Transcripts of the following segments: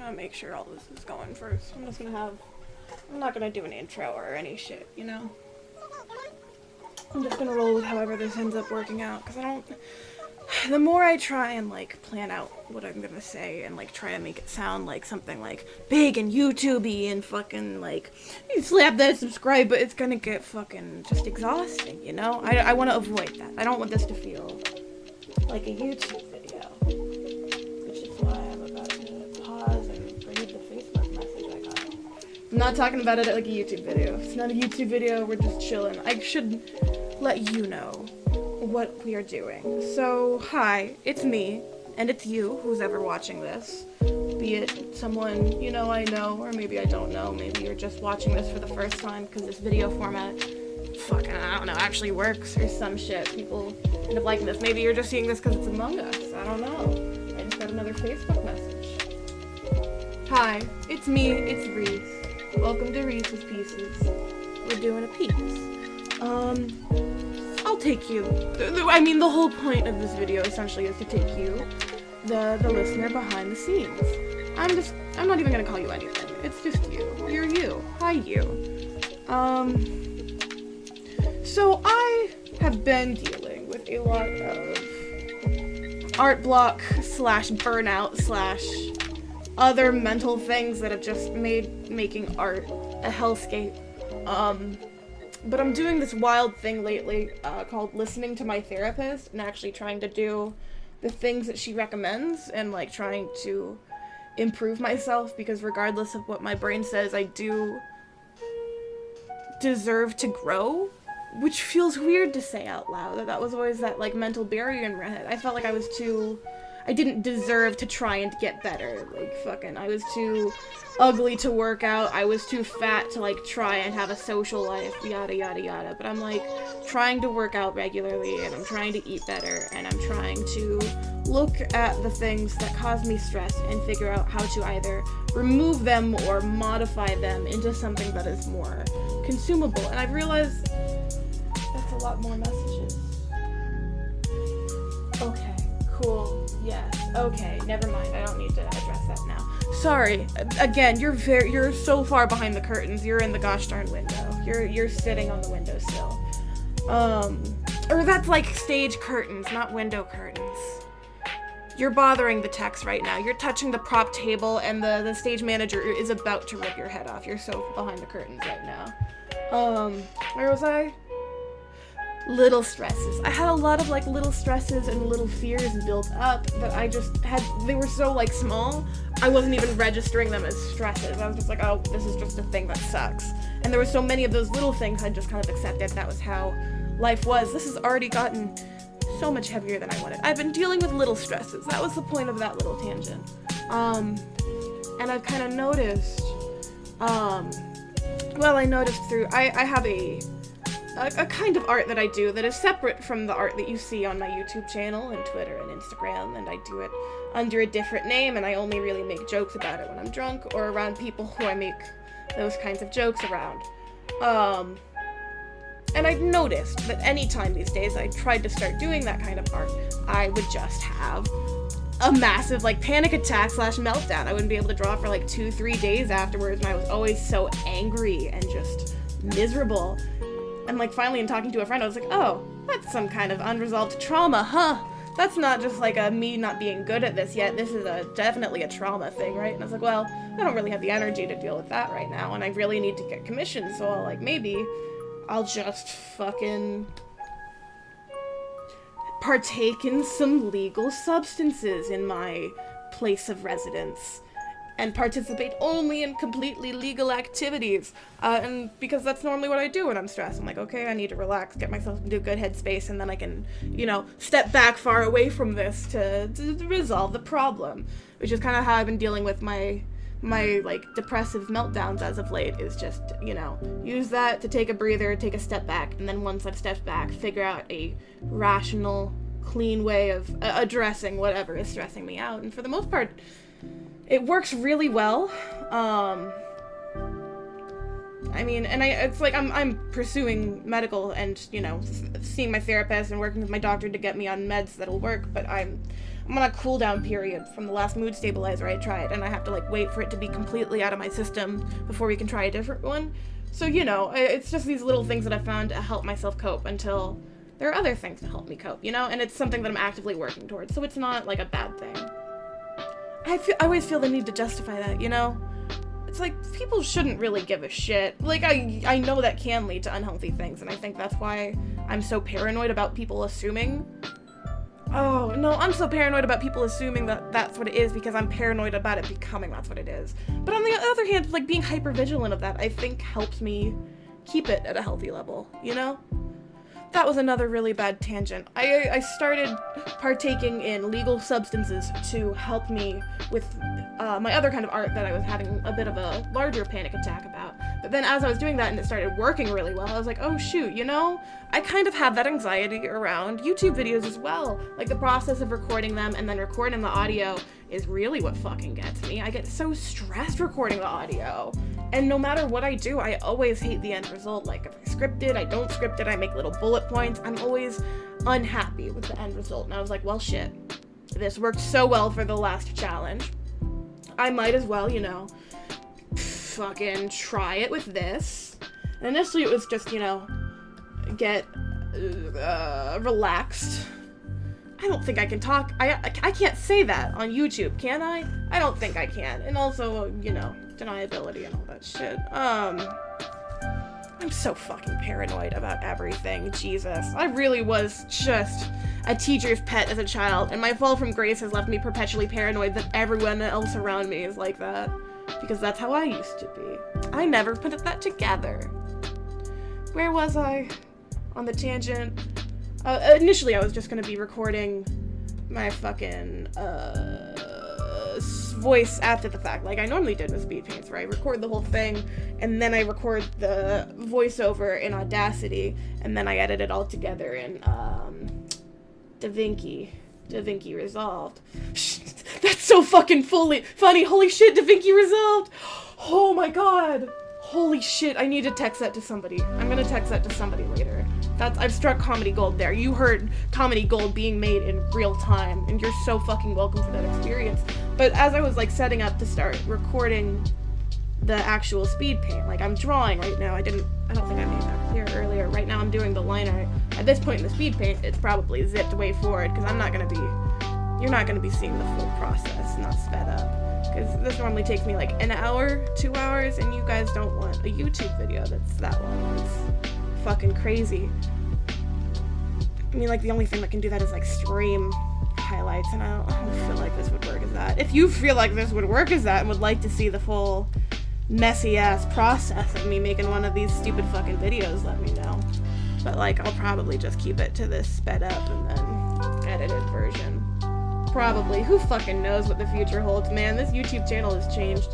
gonna make sure all this is going first. I'm not gonna do an intro or any shit, you know? I'm just gonna roll with however this ends up working out, because the more I try and, like, plan out what I'm gonna say and, like, try to make it sound like something, like, big and YouTube-y and fucking, like, you slap that subscribe, but it's gonna get fucking just exhausting, you know? I want to avoid that. I don't want this to feel like a YouTube video, which is why I'm about to pause and read the Facebook message I got. I'm not talking about it like a YouTube video. It's not a YouTube video, we're just chilling. I should let you know what we are doing. So, hi, it's me, and it's you, who's ever watching this. Be it someone you know I know, or maybe I don't know. Maybe you're just watching this for the first time because this video format fucking, I don't know, actually works or some shit. People end up liking this. Maybe you're just seeing this because it's Among Us. I don't know. I just got another Facebook message. Hi, it's me, it's Reese. Welcome to Reese's Pieces. We're doing a piece. I'll take you. I mean, the whole point of this video essentially is to take you, the listener, behind the scenes. I'm not even gonna call you anything. It's just you. You're you. Hi, you. So I have been dealing with a lot of art block / burnout / other mental things that have just made making art a hellscape. But I'm doing this wild thing lately called listening to my therapist and actually trying to do the things that she recommends and, like, trying to improve myself, because regardless of what my brain says, I do deserve to grow, which feels weird to say out loud. That was always that, like, mental barrier in my head. I felt like I didn't deserve to try and get better. Like, fucking, I was too ugly to work out, I was too fat to, like, try and have a social life, yada yada yada. But I'm, like, trying to work out regularly, and I'm trying to eat better, and I'm trying to look at the things that cause me stress and figure out how to either remove them or modify them into something that is more consumable. And I've realized that's a lot more messages. Okay, cool, yes, okay, never mind, I don't need to address that now. Sorry, again, you're so far behind the curtains, you're in the gosh darn window. You're sitting on the windowsill. Or that's like stage curtains, not window curtains. You're bothering the text right now. You're touching the prop table, and the stage manager is about to rip your head off. You're so behind the curtains right now. Where was I? Little stresses. I had a lot of, like, little stresses and little fears built up that I just had. They were so, like, small, I wasn't even registering them as stresses. I was just like, oh, this is just a thing that sucks. And there were so many of those little things I just kind of accepted that was how life was. This has already gotten so much heavier than I wanted. I've been dealing with little stresses. That was the point of that little tangent. And I've kind of noticed, I noticed through, I have a kind of art that I do that is separate from the art that you see on my YouTube channel and Twitter and Instagram, and I do it under a different name, and I only really make jokes about it when I'm drunk or around people who I make those kinds of jokes around. And I've noticed that any time these days I tried to start doing that kind of art, I would just have a massive, like, panic attack / meltdown. I wouldn't be able to draw for, like, 2-3 days afterwards, and I was always so angry and just miserable. And, like, finally in talking to a friend, I was like, oh, that's some kind of unresolved trauma, huh? That's not just, like, me not being good at this yet. This is definitely a trauma thing, right? And I was like, well, I don't really have the energy to deal with that right now, and I really need to get commissioned, so, like, maybe I'll just fucking partake in some legal substances in my place of residence and participate only in completely legal activities. And because that's normally what I do when I'm stressed. I'm like, okay, I need to relax, get myself into a good headspace, and then I can, you know, step back far away from this to resolve the problem. Which is kind of how I've been dealing with my like, depressive meltdowns as of late, is just, you know, use that to take a breather, take a step back, and then once I've stepped back, figure out a rational, clean way of addressing whatever is stressing me out. And for the most part, it works really well. I mean, and it's like I'm pursuing medical and, you know, seeing my therapist and working with my doctor to get me on meds that'll work, but I'm on a cooldown period from the last mood stabilizer I tried, and I have to like wait for it to be completely out of my system before we can try a different one. So, you know, it's just these little things that I found to help myself cope until there are other things to help me cope, you know? And it's something that I'm actively working towards, so it's not like a bad thing. I always feel the need to justify that, you know? It's like, people shouldn't really give a shit. Like, I know that can lead to unhealthy things, and I think that's why I'm so paranoid about people assuming. Oh, no, I'm so paranoid about people assuming that that's what it is because I'm paranoid about it becoming that's what it is. But on the other hand, like, being hyper-vigilant of that, I think helps me keep it at a healthy level, you know? That was another really bad tangent. I started partaking in legal substances to help me with my other kind of art that I was having a bit of a larger panic attack about. But then as I was doing that and it started working really well, I was like, oh shoot, you know? I kind of have that anxiety around YouTube videos as well. Like, the process of recording them and then recording the audio is really what fucking gets me. I get so stressed recording the audio. And no matter what I do, I always hate the end result. Like, if I script it, I don't script it, I make little bullet points. I'm always unhappy with the end result. And I was like, well, shit. This worked so well for the last challenge. I might as well, you know, fucking try it with this. And initially it was just, you know, get relaxed. I don't think I can talk. I can't say that on YouTube, can I? I don't think I can. And also, you know, deniability and all that shit. I'm so fucking paranoid about everything. Jesus. I really was just a teacher's pet as a child, and my fall from grace has left me perpetually paranoid that everyone else around me is like that. Because that's how I used to be. I never put that together. Where was I? On the tangent. Initially I was just gonna be recording my fucking, voice after the fact, like I normally did with Speedpaint, where I record the whole thing, and then I record the voiceover in Audacity, and then I edit it all together in, DaVinci Resolved. That's so fucking funny, holy shit, DaVinci Resolved! Oh my god! Holy shit, I need to text that to somebody. I'm gonna text that to somebody later. I've struck comedy gold there. You heard comedy gold being made in real time, and you're so fucking welcome for that experience. But as I was, like, setting up to start recording the actual Speedpaint, like, I'm drawing right now. I don't think I made that clear earlier. Right now I'm doing the line art. At this point in the Speedpaint, it's probably zipped way forward, because you're not gonna be seeing the full process, not sped up. Because this normally takes me, like, an hour, 2 hours, and you guys don't want a YouTube video that's that long. It's fucking crazy. I mean, like, the only thing that can do that is, like, stream highlights, and I don't feel like this would work as that. If you feel like this would work as that and would like to see the full messy-ass process of me making one of these stupid fucking videos, let me know. But, like, I'll probably just keep it to this sped up and then edited version. Probably. Who fucking knows what the future holds, man? This YouTube channel has changed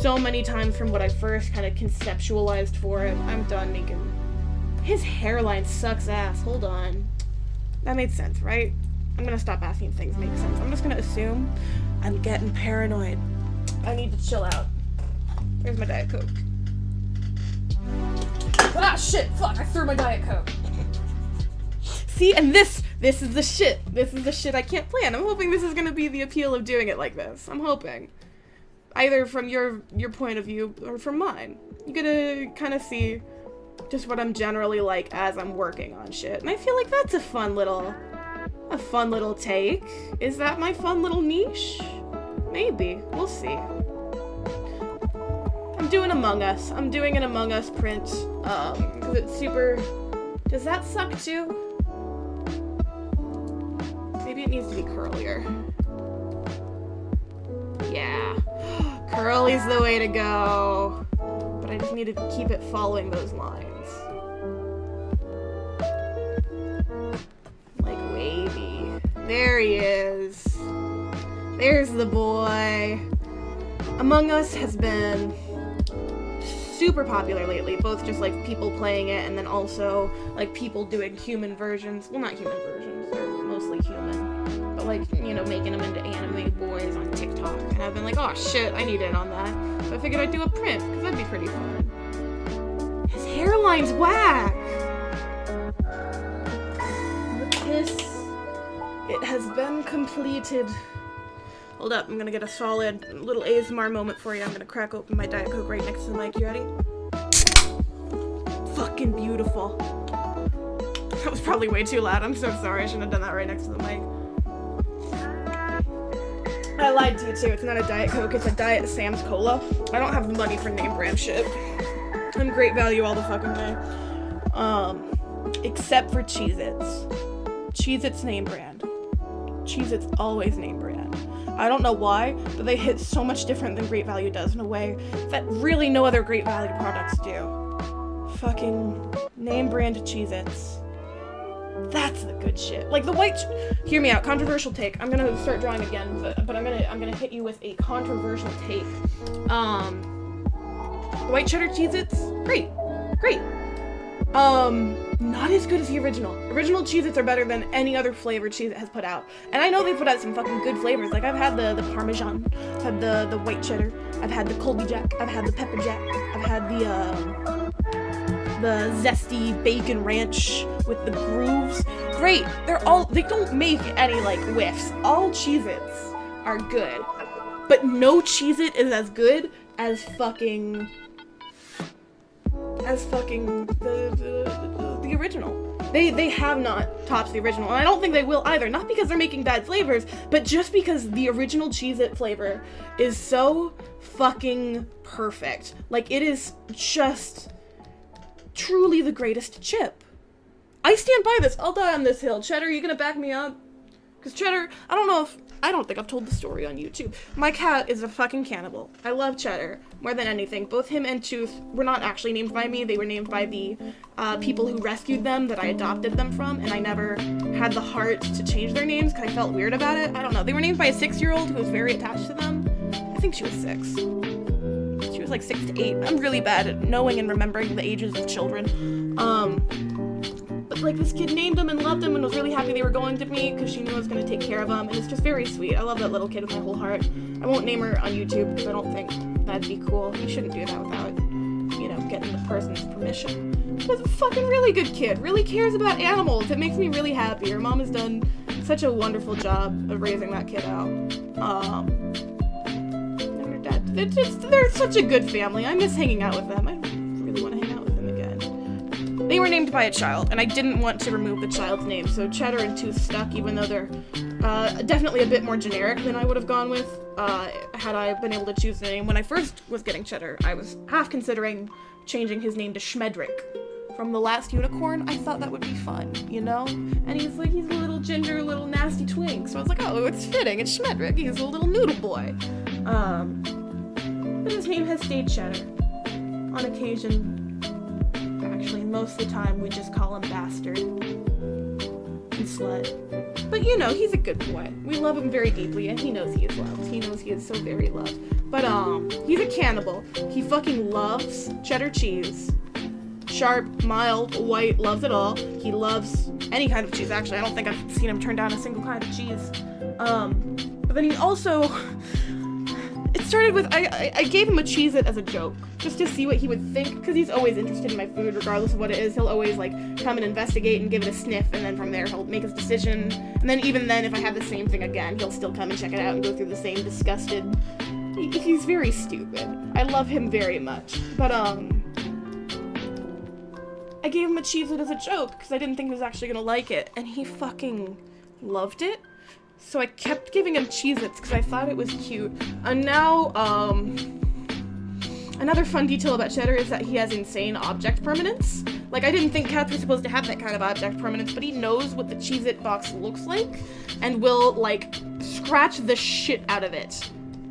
so many times from what I first kind of conceptualized for it. I'm done making... His hairline sucks ass. Hold on. That made sense, right? I'm gonna stop asking if things make sense. I'm just gonna assume I'm getting paranoid. I need to chill out. Here's my Diet Coke. Ah, shit! Fuck! I threw my Diet Coke. See, and this is the shit. This is the shit I can't plan. I'm hoping this is gonna be the appeal of doing it like this. I'm hoping. Either from your point of view or from mine. You get to kind of see just what I'm generally like as I'm working on shit. And I feel like that's a fun little take. Is that my fun little niche? Maybe. We'll see. I'm doing Among Us. I'm doing an Among Us print. Because it's super... Does that suck too? Maybe it needs to be curlier. Yeah. Curly's the way to go. But I just need to keep it following those lines. Like wavy. There he is. There's the boy. Among Us has been super popular lately, both just like people playing it and then also like people doing human versions. Well, not human versions, they're mostly human. But like, you know, making them into anime boys on TikTok. And I've been like, oh shit, I need in on that. So I figured I'd do a print, because that'd be pretty fun. His hairline's whack! This It has been completed. Hold up, I'm gonna get a solid little ASMR moment for you. I'm gonna crack open my Diet Coke right next to the mic. You ready? Fucking beautiful. That was probably way too loud. I'm so sorry. I shouldn't have done that right next to the mic. I lied to you too. It's not a Diet Coke. It's a Diet Sam's Cola. I don't have the money for name brand shit. I'm Great Value all the fucking way. Except for Cheez-Its. Cheez-Its name brand. Cheez-Its always name brand. I don't know why, but they hit so much different than Great Value does in a way that really no other Great Value products do. Fucking name brand Cheez-Its. That's the good shit. Like the white, hear me out, controversial take. I'm gonna start drawing again, but I'm gonna hit you with a controversial take. White cheddar Cheez-Its, great. Not as good as the original. Original Cheez-Its are better than any other flavor Cheez-It has put out. And I know they put out some fucking good flavors. Like I've had the Parmesan, I've had the white cheddar, I've had the Colby Jack, I've had the Pepper Jack, I've had the zesty bacon ranch with the grooves. Great. They don't make any like whiffs. All Cheez-Its are good. But no Cheez-It is as good as fucking the original. They have not topped the original, and I don't think they will either. Not because they're making bad flavors, but just because the original Cheez-It flavor is so fucking perfect. Like, it is just truly the greatest chip. I stand by this. I'll die on this hill. Cheddar, you gonna back me up? Because Cheddar, I don't think I've told the story on YouTube. My cat is a fucking cannibal. I love Cheddar more than anything. Both him and Tooth were not actually named by me. They were named by the people who rescued them that I adopted them from, and I never had the heart to change their names because I felt weird about it. I don't know. They were named by a 6-year-old who was very attached to them. I think she was 6. She was like 6 to 8. I'm really bad at knowing and remembering the ages of children. But like this kid named them and loved them and was really happy they were going to me because she knew I was going to take care of them, and it's just very sweet. I love that little kid with my whole heart. I won't name her on YouTube because I don't think that'd be cool. You shouldn't do that without, getting the person's permission. She's a fucking really good kid. Really cares about animals. It makes me really happy. Her mom has done such a wonderful job of raising that kid out. And her dad. They're such a good family. I miss hanging out with them. I really want to hang out with them again. They were named by a child, and I didn't want to remove the child's name, so Cheddar and Tooth stuck, even though they're definitely a bit more generic than I would have gone with had I been able to choose the name. When I first was getting Cheddar, I was half considering changing his name to Schmedrick from The Last Unicorn. I thought that would be fun, And he's a little ginger, little nasty twink, so I was like, oh, it's fitting, it's Schmedrick. He's a little noodle boy. But his name has stayed Cheddar. On occasion, actually, most of the time, we just call him Bastard and Slut. But, he's a good boy. We love him very deeply, and he knows he is loved. He knows he is so very loved. But, he's a cannibal. He fucking loves cheddar cheese. Sharp, mild, white, loves it all. He loves any kind of cheese, actually. I don't think I've seen him turn down a single kind of cheese. But then he also... It started with, I gave him a Cheez-It as a joke, just to see what he would think, because he's always interested in my food, regardless of what it is. He'll always, come and investigate and give it a sniff, and then from there he'll make his decision. And then even then, if I have the same thing again, he'll still come and check it out and go through the same disgusted... He's very stupid. I love him very much. But, I gave him a Cheez-It as a joke, because I didn't think he was actually gonna like it, and he fucking loved it. So I kept giving him Cheez-Its because I thought it was cute. And now, another fun detail about Cheddar is that he has insane object permanence. Like, I didn't think cats were supposed to have that kind of object permanence, but he knows what the Cheez-It box looks like and will, scratch the shit out of it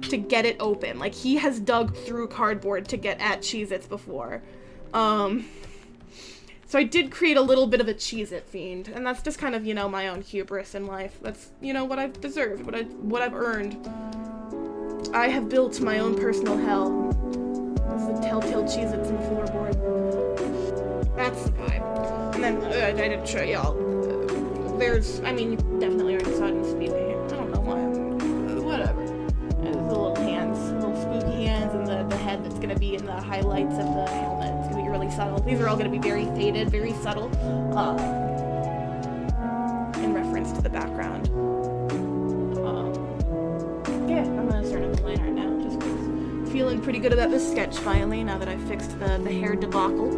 to get it open. Like, he has dug through cardboard to get at Cheez-Its before. So I did create a little bit of a Cheez-It fiend, and that's just kind of, my own hubris in life. That's, what I've deserved, what I've earned. I have built my own personal hell. There's the telltale Cheez-Its in the floorboard. That's the vibe. And then, I didn't show y'all. You definitely already saw it in Speedpaint. I don't know why. Whatever. There's the little hands, little spooky hands, and the head that's gonna be in the highlights of the helmet. It's gonna be really subtle. These are all gonna be very faded, very subtle, in reference to the background. feeling pretty good about this sketch finally, now that I fixed the hair debacle.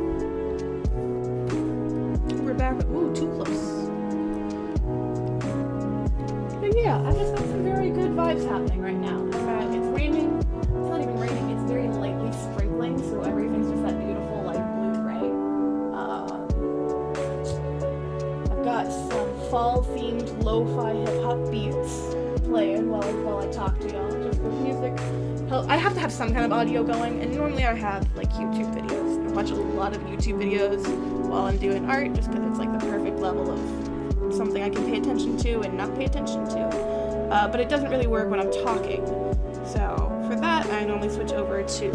We're back. Ooh, too close. But yeah, I just got some very good vibes happening right now. It's raining. It's not even raining. It's very lightly sprinkling, so everything's just that beautiful, like, blue-gray. I've got some fall-themed lo-fi hip-hop beats playing while I talk to y'all. Just with music. I have to have some kind of audio going, and normally I have, like, YouTube videos. I watch a lot of YouTube videos while I'm doing art, just because it's, like, the perfect level of something I can pay attention to and not pay attention to. But it doesn't really work when I'm talking. So for that, I normally switch over to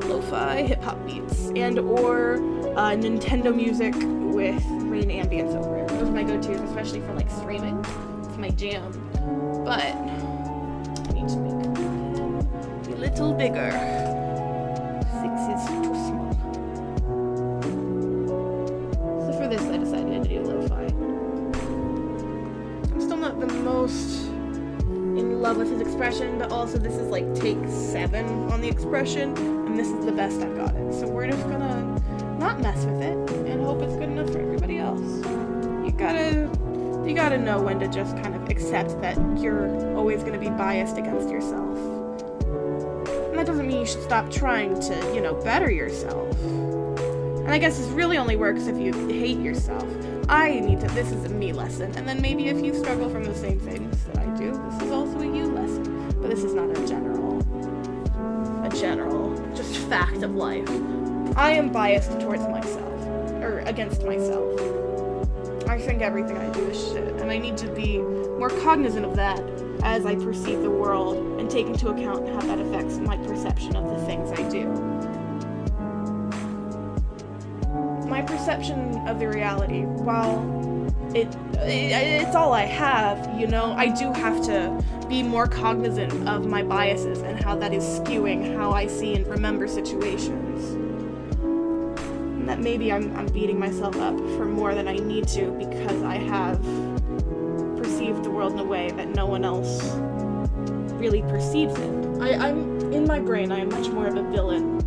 lo-fi hip-hop beats and or Nintendo music with rain ambience over it. Those are my go-tos, especially for like streaming. It's my jam. But I need to make it a little bigger. 6 is too small. So for this, I decided to do lo-fi. I'm still not the most in love with his expression, but also this is like take 7 on the expression, and this is the best I've got it. So we're just gonna not mess with it and hope it's good enough for everybody else. You gotta know when to just kind of accept that you're always gonna be biased against yourself. And that doesn't mean you should stop trying to, better yourself. And I guess this really only works if you hate yourself. This is a me lesson, and then maybe if you struggle from the same things that I do, this is also a you lesson. But this is not a general, just fact of life. I am biased towards myself, or against myself. I think everything I do is shit, and I need to be more cognizant of that as I perceive the world, and take into account how that affects my perception of the things I do. My perception of the reality, while it's all I have, I do have to be more cognizant of my biases and how that is skewing how I see and remember situations. And that maybe I'm beating myself up for more than I need to because I have perceived the world in a way that no one else really perceives it. I'm in my brain, I am much more of a villain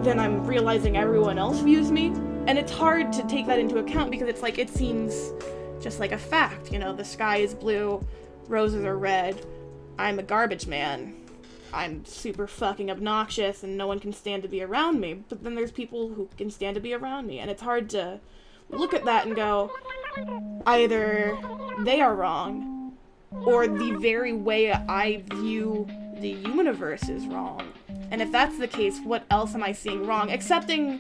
than I'm realizing everyone else views me. And it's hard to take that into account because it's like, it seems just like a fact, the sky is blue, roses are red, I'm a garbage man, I'm super fucking obnoxious and no one can stand to be around me, but then there's people who can stand to be around me, and it's hard to look at that and go, either they are wrong, or the very way I view the universe is wrong. And if that's the case, what else am I seeing wrong? Accepting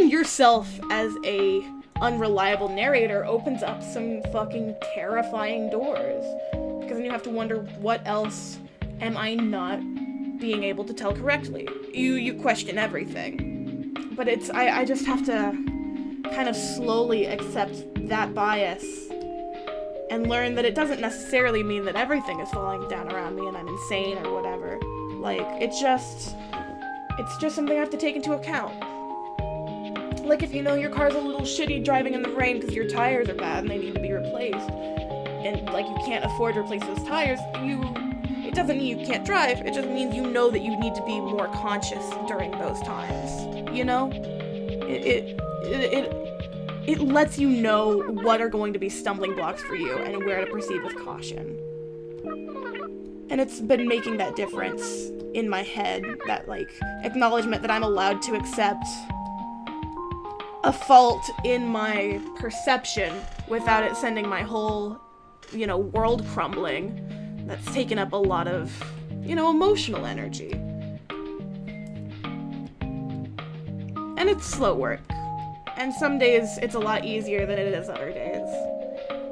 yourself as a unreliable narrator opens up some fucking terrifying doors. Because then you have to wonder, what else am I not being able to tell correctly? You question everything. But I just have to kind of slowly accept that bias and learn that it doesn't necessarily mean that everything is falling down around me and I'm insane or whatever. Like, it's just something I have to take into account. Like, if your car's a little shitty driving in the rain because your tires are bad and they need to be replaced, and, like, you can't afford to replace those tires, it doesn't mean you can't drive, it just means you know that you need to be more conscious during those times, It lets you know what are going to be stumbling blocks for you and where to proceed with caution. And it's been making that difference in my head, that, like, acknowledgement that I'm allowed to accept a fault in my perception without it sending my whole, world crumbling. That's taken up a lot of, emotional energy. And it's slow work. And some days it's a lot easier than it is other days.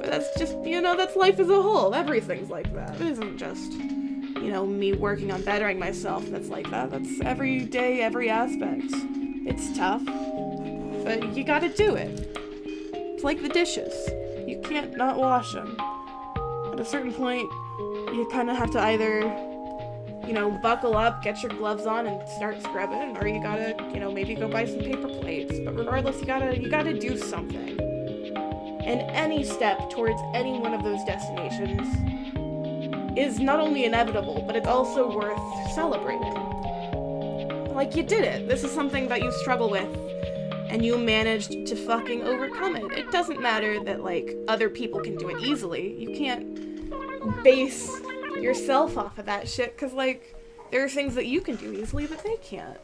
But that's just, that's life as a whole. Everything's like that. It isn't just, me working on bettering myself that's like that. That's every day, every aspect. It's tough, but you gotta do it. It's like the dishes. You can't not wash them. At a certain point, you kind of have to either, buckle up, get your gloves on, and start scrubbing, or you gotta, maybe go buy some paper plates. But regardless, you gotta do something. And any step towards any one of those destinations is not only inevitable, but it's also worth celebrating. Like, you did it. This is something that you struggle with, and you managed to fucking overcome it. It doesn't matter that, like, other people can do it easily. You can't base yourself off of that shit, because, like, there are things that you can do easily that they can't.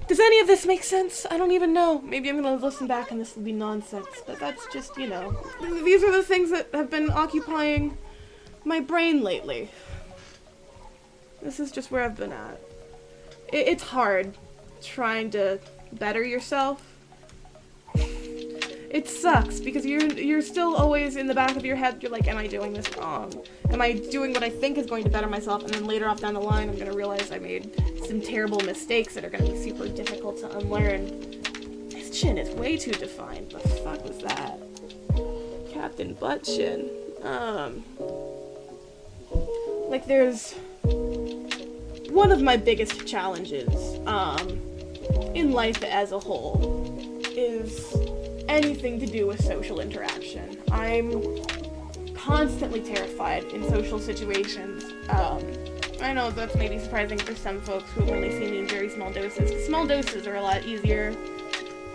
Does any of this make sense? I don't even know. Maybe I'm gonna listen back and this will be nonsense, but that's just, you know, these are the things that have been occupying my brain lately. This is just where I've been at. It's hard trying to better yourself. It sucks because you're still always in the back of your head, you're like, am I doing this wrong? Am I doing what I think is going to better myself? And then later off down the line, I'm gonna realize I made some terrible mistakes that are gonna be super difficult to unlearn. His chin is way too defined. The fuck was that? Captain Butt Chin. Like, there's one of my biggest challenges, in life as a whole is anything to do with social interaction. I'm constantly terrified in social situations. I know that's maybe surprising for some folks who have only seen me in very small doses. Small doses are a lot easier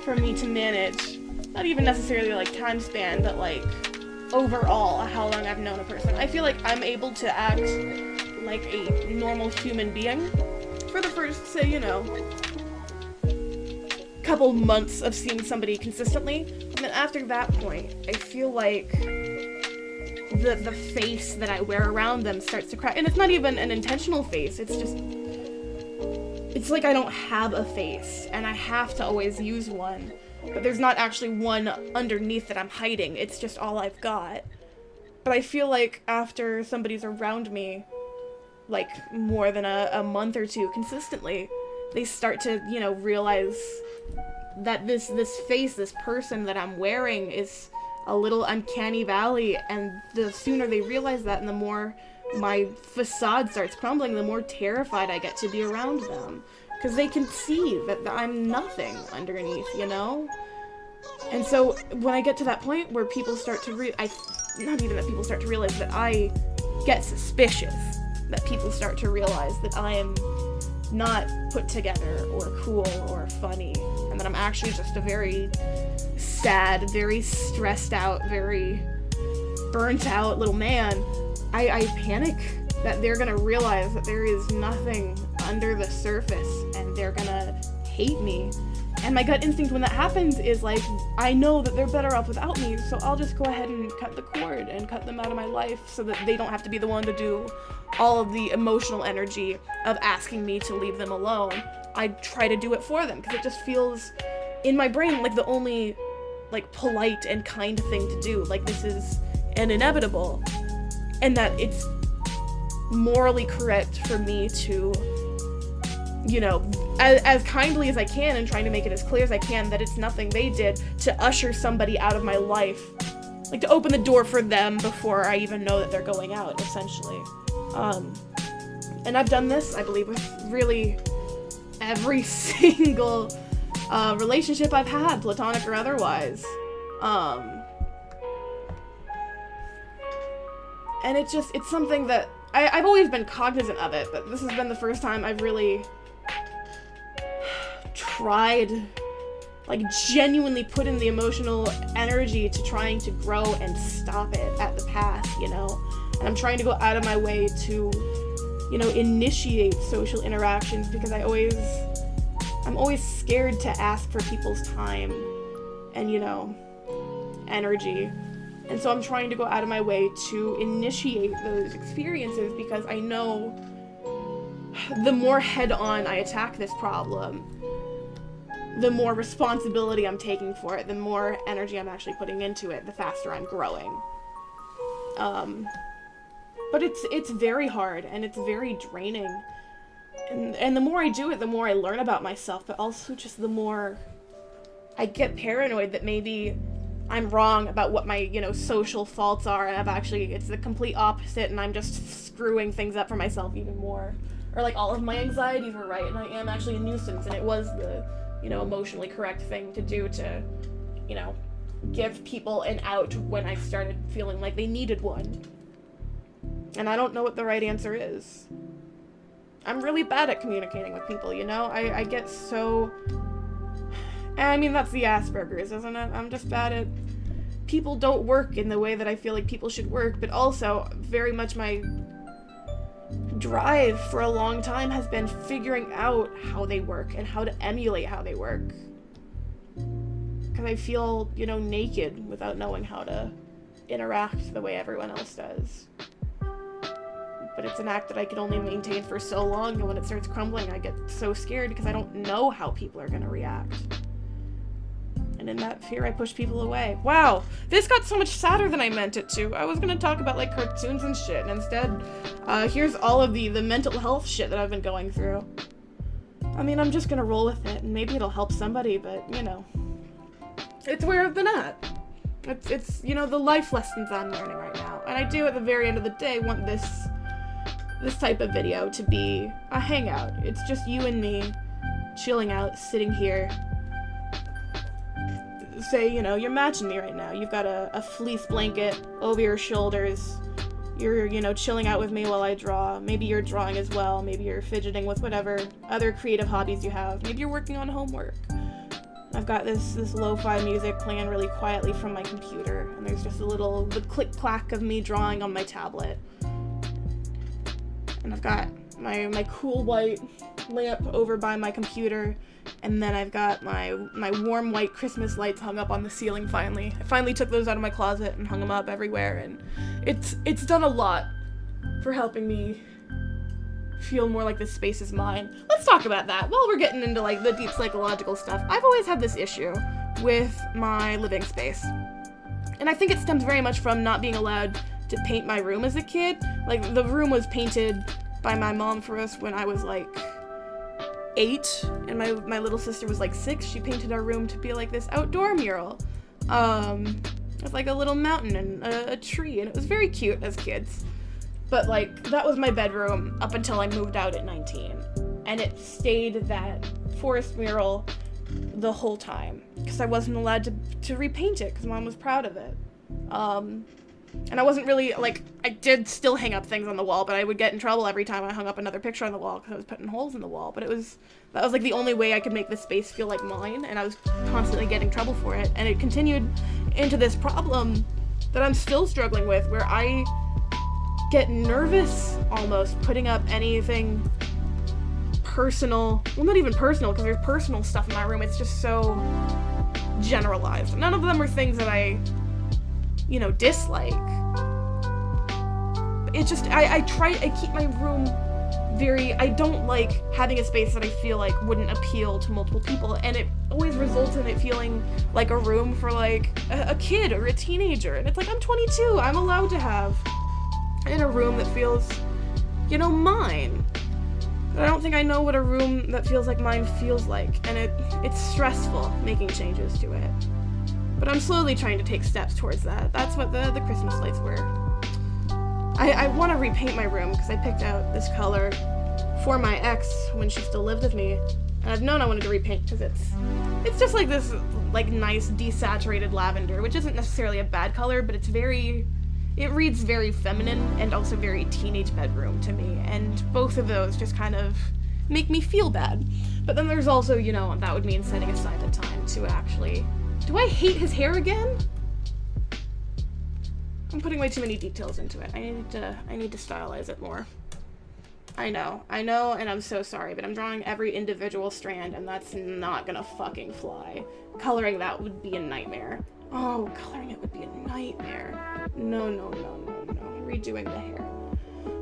for me to manage. Not even necessarily like time span, but like overall how long I've known a person. I feel like I'm able to act like a normal human being for the first, say, you know, couple months of seeing somebody consistently, and then after that point, I feel like the face that I wear around them starts to crack, and it's not even an intentional face, it's like I don't have a face, and I have to always use one, but there's not actually one underneath that I'm hiding, it's just all I've got. But I feel like after somebody's around me, like, more than a month or two consistently, they start to, you know, realize that this face, this person that I'm wearing is a little uncanny valley, and the sooner they realize that and the more my facade starts crumbling, the more terrified I get to be around them. Because they can see that I'm nothing underneath, you know? And so when I get to that point where people start to not even that people start to realize that I get suspicious, that people start to realize that I am not put together or cool or funny, and that I'm actually just a very sad, very stressed out, very burnt out little man, I panic that they're gonna realize that there is nothing under the surface and they're gonna hate me. And my gut instinct when that happens is like, I know that they're better off without me, so I'll just go ahead and cut the cord and cut them out of my life so that they don't have to be the one to do all of the emotional energy of asking me to leave them alone. I try to do it for them because it just feels in my brain like the only like polite and kind thing to do. Like, this is an inevitable, and that it's morally correct for me to, you know, as kindly as I can, and trying to make it as clear as I can that it's nothing they did, to usher somebody out of my life, like to open the door for them before I even know that they're going out, essentially. And I've done this, I believe, with really every single relationship I've had, platonic or otherwise. And it's something that I've always been cognizant of it, but this has been the first time I've really tried, like, genuinely put in the emotional energy to trying to grow and stop it at the pass, you know? And I'm trying to go out of my way to, you know, initiate social interactions, because I'm always scared to ask for people's time and, you know, energy. And so I'm trying to go out of my way to initiate those experiences, because I know the more head-on I attack this problem, the more responsibility I'm taking for it, the more energy I'm actually putting into it, the faster I'm growing. But it's very hard, and it's very draining. And the more I do it, the more I learn about myself, but also just the more I get paranoid that maybe I'm wrong about what my, you know, social faults are, and it's the complete opposite, and I'm just screwing things up for myself even more. Or, like, all of my anxieties were right, and I am actually a nuisance, and it was the, you know, emotionally correct thing to do to, you know, give people an out when I started feeling like they needed one. And I don't know what the right answer is. I'm really bad at communicating with people, you know? I get so... I mean, that's the Asperger's, isn't it? I'm just bad at... People don't work in the way that I feel like people should work, but also very much my drive for a long time has been figuring out how they work and how to emulate how they work. Because I feel, you know, naked without knowing how to interact the way everyone else does. But it's an act that I can only maintain for so long, and when it starts crumbling, I get so scared because I don't know how people are going to react. And in that fear, I push people away. Wow, this got so much sadder than I meant it to. I was going to talk about, like, cartoons and shit, and instead, here's all of the mental health shit that I've been going through. I mean, I'm just going to roll with it, and maybe it'll help somebody, but, you know, it's where I've been at. It's, you know, the life lessons I'm learning right now. And I do, at the very end of the day, want this type of video to be a hangout. It's just you and me chilling out, sitting here. Say, you know, you're matching me right now. You've got a fleece blanket over your shoulders. You're, you know, chilling out with me while I draw. Maybe you're drawing as well. Maybe you're fidgeting with whatever other creative hobbies you have. Maybe you're working on homework. I've got this lo-fi music playing really quietly from my computer, and there's just the click-clack of me drawing on my tablet. And I've got my cool white lamp over by my computer, and then I've got my warm white Christmas lights hung up on the ceiling finally. I finally took those out of my closet and hung them up everywhere, and it's done a lot for helping me feel more like this space is mine. Let's talk about that while we're getting into, like, the deep psychological stuff. I've always had this issue with my living space, and I think it stems very much from not being allowed to paint my room as a kid. Like, the room was painted by my mom for us when I was, like, 8, and my little sister was, like, 6. She painted our room to be, like, this outdoor mural, with, like, a little mountain and a tree, and it was very cute as kids. But, like, that was my bedroom up until I moved out at 19. And it stayed that forest mural the whole time. Because I wasn't allowed to repaint it, because Mom was proud of it. And I wasn't really, like, I did still hang up things on the wall, but I would get in trouble every time I hung up another picture on the wall, because I was putting holes in the wall. But that was, like, the only way I could make the space feel like mine, and I was constantly getting trouble for it. And it continued into this problem that I'm still struggling with, where I get nervous almost putting up anything personal. Well, not even personal, because there's personal stuff in my room. It's just so generalized. None of them are things that I, you know, dislike. It just, I keep my room very, I don't like having a space that I feel like wouldn't appeal to multiple people, and it always results in it feeling like a room for, like, a kid or a teenager. And it's like, I'm 22, I'm allowed to have in a room that feels, you know, mine. But I don't think I know what a room that feels like mine feels like, and it's stressful making changes to it. But I'm slowly trying to take steps towards that. That's what the Christmas lights were. I want to repaint my room because I picked out this color for my ex when she still lived with me, and I've known I wanted to repaint because it's just like this, like, nice desaturated lavender, which isn't necessarily a bad color, but it reads very feminine and also very teenage bedroom to me, and both of those just kind of make me feel bad. But then there's also, you know, that would mean setting aside the time to actually... Do I hate his hair again? I'm putting way too many details into it. I need to stylize it more. I know, and I'm so sorry, but I'm drawing every individual strand, and that's not gonna fucking fly. Coloring that would be a nightmare. Oh, coloring it would be a nightmare. No. Redoing the hair.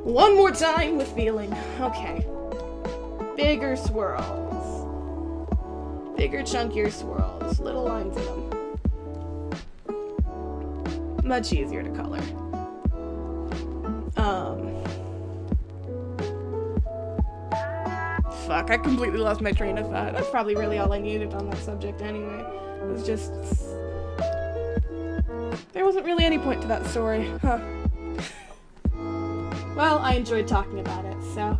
One more time with feeling. Okay. Bigger swirls. Bigger, chunkier swirls. Little lines in them. Much easier to color. Fuck, I completely lost my train of thought. That's probably really all I needed on that subject anyway. It was just... There wasn't really any point to that story, huh? Well, I enjoyed talking about it, so...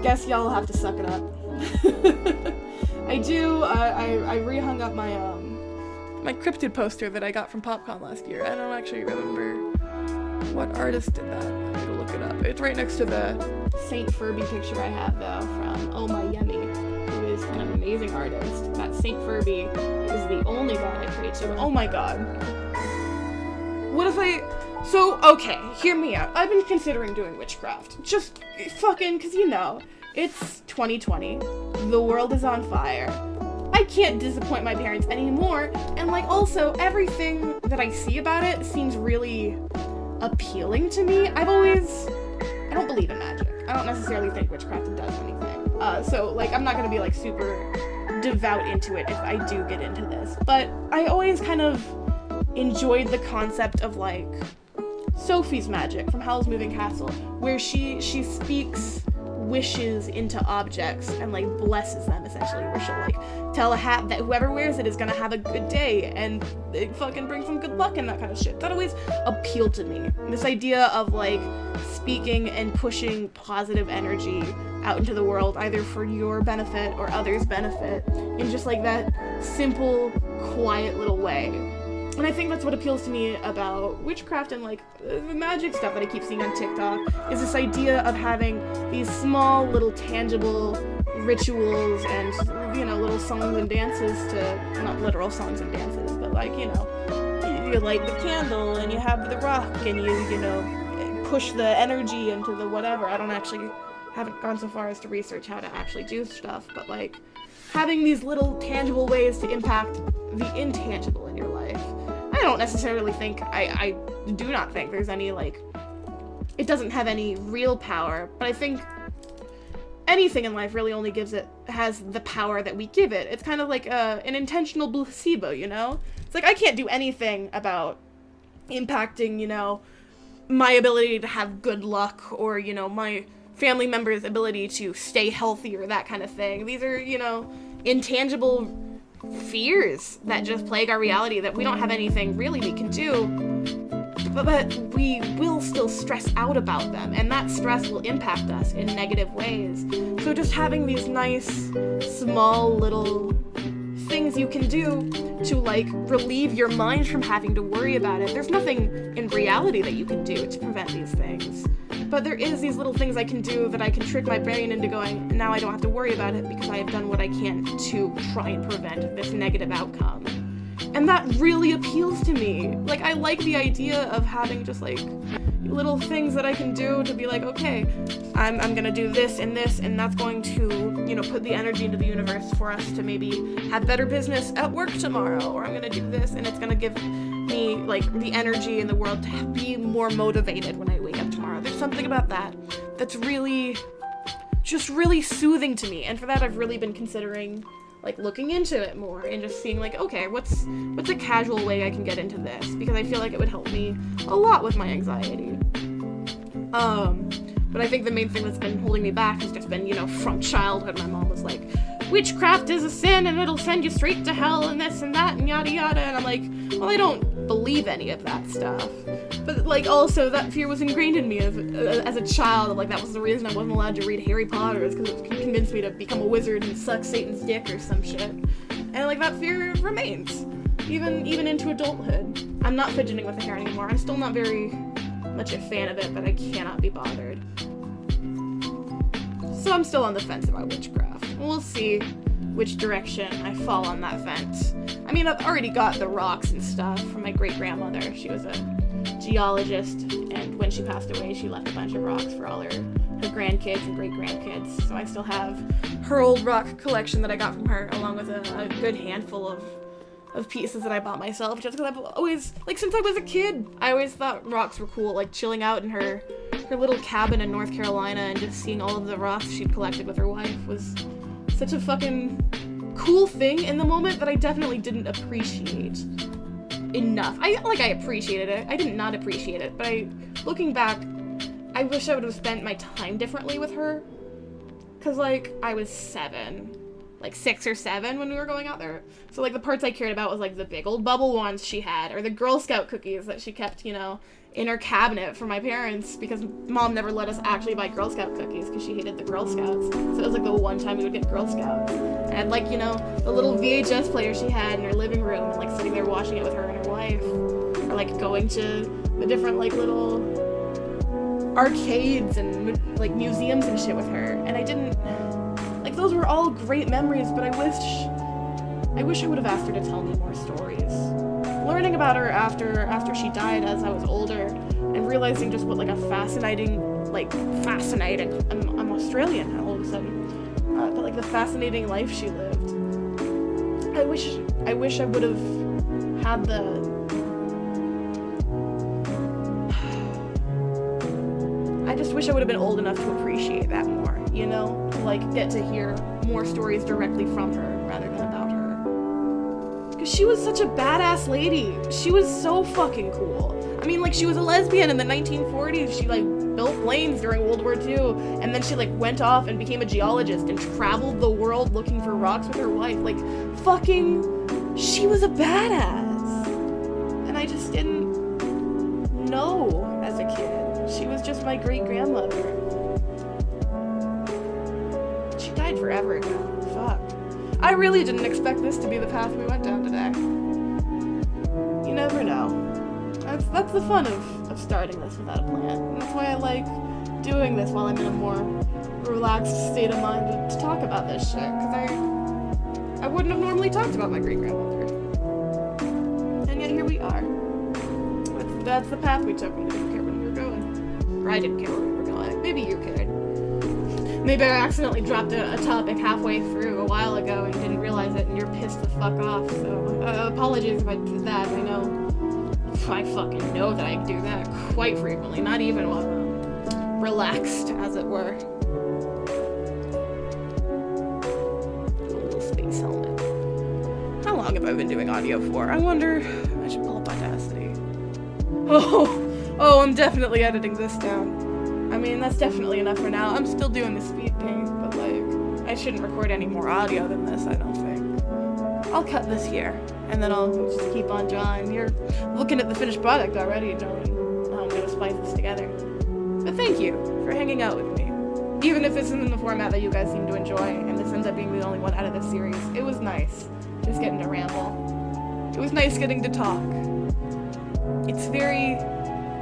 Guess y'all have to suck it up. I re-hung up my cryptid poster that I got from PopCon last year. I don't actually remember What artist did that? I need to look it up. It's right next to the Saint Furby picture I have, though, from Oh My Yummy, who is an amazing artist. That Saint Furby is the only guy I prayed to. Oh my god. What if I... So, okay, hear me out. I've been considering doing witchcraft. Just fucking, because you know, it's 2020. The world is on fire. I can't disappoint my parents anymore. And, like, also, everything that I see about it seems really appealing to me. I don't believe in magic. I don't necessarily think witchcraft does anything. So, like, I'm not gonna be, like, super devout into it if I do get into this. But I always kind of enjoyed the concept of, like, Sophie's magic from Howl's Moving Castle, where she speaks wishes into objects and, like, blesses them, essentially, where she'll, like, tell a hat that whoever wears it is gonna have a good day and it fucking brings them good luck and that kind of shit. That always appealed to me. This idea of, like, speaking and pushing positive energy out into the world, either for your benefit or others' benefit, in just, like, that simple, quiet little way. And I think that's what appeals to me about witchcraft and, like, the magic stuff that I keep seeing on TikTok, is this idea of having these small, little, tangible rituals and, you know, little songs and dances to, not literal songs and dances, but, like, you know, you light the candle and you have the rock and you know, push the energy into the whatever. Haven't gone so far as to research how to actually do stuff, but, like, having these little tangible ways to impact the intangible in your life. I don't necessarily think, I do not think there's any, like, it doesn't have any real power, but I think anything in life really only has the power that we give it. It's kind of like an intentional placebo, you know? It's like, I can't do anything about impacting, you know, my ability to have good luck or, you know, my family members' ability to stay healthy or that kind of thing. These are, you know, intangible fears that just plague our reality that we don't have anything really we can do, but we will still stress out about them, and that stress will impact us in negative ways. So just having these nice, small, little things you can do to, like, relieve your mind from having to worry about it. There's nothing in reality that you can do to prevent these things. But there is these little things I can do that I can trick my brain into going, now I don't have to worry about it because I have done what I can to try and prevent this negative outcome. And that really appeals to me. Like, I like the idea of having just, like, little things that I can do to be like, okay, I'm gonna do this, and that's going to, you know, put the energy into the universe for us to maybe have better business at work tomorrow, or I'm gonna do this, and it's gonna give me, like, the energy in the world to be more motivated when I wake up tomorrow. There's something about that that's really, just really soothing to me, and for that I've really been considering, like, looking into it more and just seeing, like, okay, what's a casual way I can get into this, because I feel like it would help me a lot with my anxiety. But I think the main thing that's been holding me back has just been, you know, from childhood. My mom was like, witchcraft is a sin and it'll send you straight to hell and this and that and yada yada, and I'm like, well, I don't believe any of that stuff. But, like, also that fear was ingrained in me as a child. Like, that was the reason I wasn't allowed to read Harry Potter, is because it convinced me to become a wizard and suck Satan's dick or some shit. And, like, that fear remains, even into adulthood. I'm not fidgeting with the hair anymore. I'm still not very much a fan of it, but I cannot be bothered. So I'm still on the fence about witchcraft. We'll see which direction I fall on that fence. I mean, I've already got the rocks and stuff from my great-grandmother. She was a geologist, and when she passed away, she left a bunch of rocks for all her grandkids and great-grandkids. So I still have her old rock collection that I got from her, along with a good handful of pieces that I bought myself, just because I've always, like, since I was a kid, I always thought rocks were cool. Like, chilling out in her little cabin in North Carolina and just seeing all of the rocks she'd collected with her wife was such a fucking cool thing in the moment that I definitely didn't appreciate enough. I appreciated it. I did not appreciate it, but looking back, I wish I would have spent my time differently with her, because, like, I was 6 or 7 when we were going out there. So, like, the parts I cared about was, like, the big old bubble wands she had, or the Girl Scout cookies that she kept, you know, in her cabinet for my parents, because Mom never let us actually buy Girl Scout cookies because she hated the Girl Scouts. So it was, like, the one time we would get Girl Scouts. And, like, you know, the little VHS player she had in her living room, and, like, sitting there watching it with her and her wife, or, like, going to the different, like, little arcades and like museums and shit with her, and I didn't, like, those were all great memories, but I wish I would have asked her to tell me more stories. Learning about her after she died as I was older, and realizing just what like a fascinating, I'm Australian all of a sudden, but like the fascinating life she lived. I wish I would have had I just wish I would have been old enough to appreciate that more, you know? To like get to hear more stories directly from her rather than about her. Because she was such a badass lady. She was so fucking cool. I mean, like, she was a lesbian in the 1940s. She like built planes during World War II, and then she like went off and became a geologist and traveled the world looking for rocks with her wife. Like, fucking, she was a badass. And I just didn't know as a kid. She was just my great-grandmother. She died forever ago. Fuck. I really didn't expect this to be the path we went down today. You never know. That's the fun of starting this without a plan. And that's why I like doing this while I'm in a more relaxed state of mind to talk about this shit. Because I wouldn't have normally talked about my great-grandmother. And yet here we are. That's the path we took when we didn't care where we were going. Or I didn't care where we were going. Maybe you cared. Maybe I accidentally dropped a topic halfway through a while ago and didn't realize it, and you're pissed the fuck off. So apologies if I did that. I fucking know that I do that quite frequently. Not even while I'm relaxed, as it were. A little space helmet. How long have I been doing audio for? I wonder. I should pull up Audacity. Oh, I'm definitely editing this down. I mean, that's definitely enough for now. I'm still doing the Speedpaint, but like, I shouldn't record any more audio than this, I don't think. I'll cut this here, and then I'll just keep on drawing. You're looking at the finished product already, knowing how I'm gonna splice this together. But thank you for hanging out with me. Even if this isn't the format that you guys seem to enjoy, and this ends up being the only one out of this series, it was nice just getting to ramble. It was nice getting to talk. It's very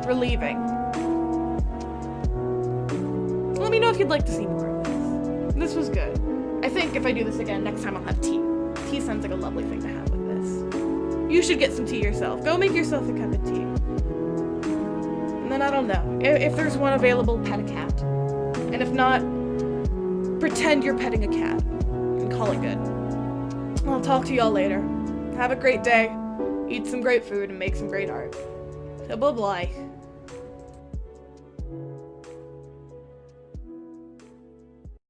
relieving. Let me know if you'd like to see more of this. This was good. I think if I do this again, next time I'll have tea. Tea sounds like a lovely thing to have with this. You should get some tea yourself. Go make yourself a cup of tea. And then I don't know. If there's one available, pet a cat. And if not, pretend you're petting a cat. And call it good. I'll talk to y'all later. Have a great day. Eat some great food and make some great art. So bye-bye.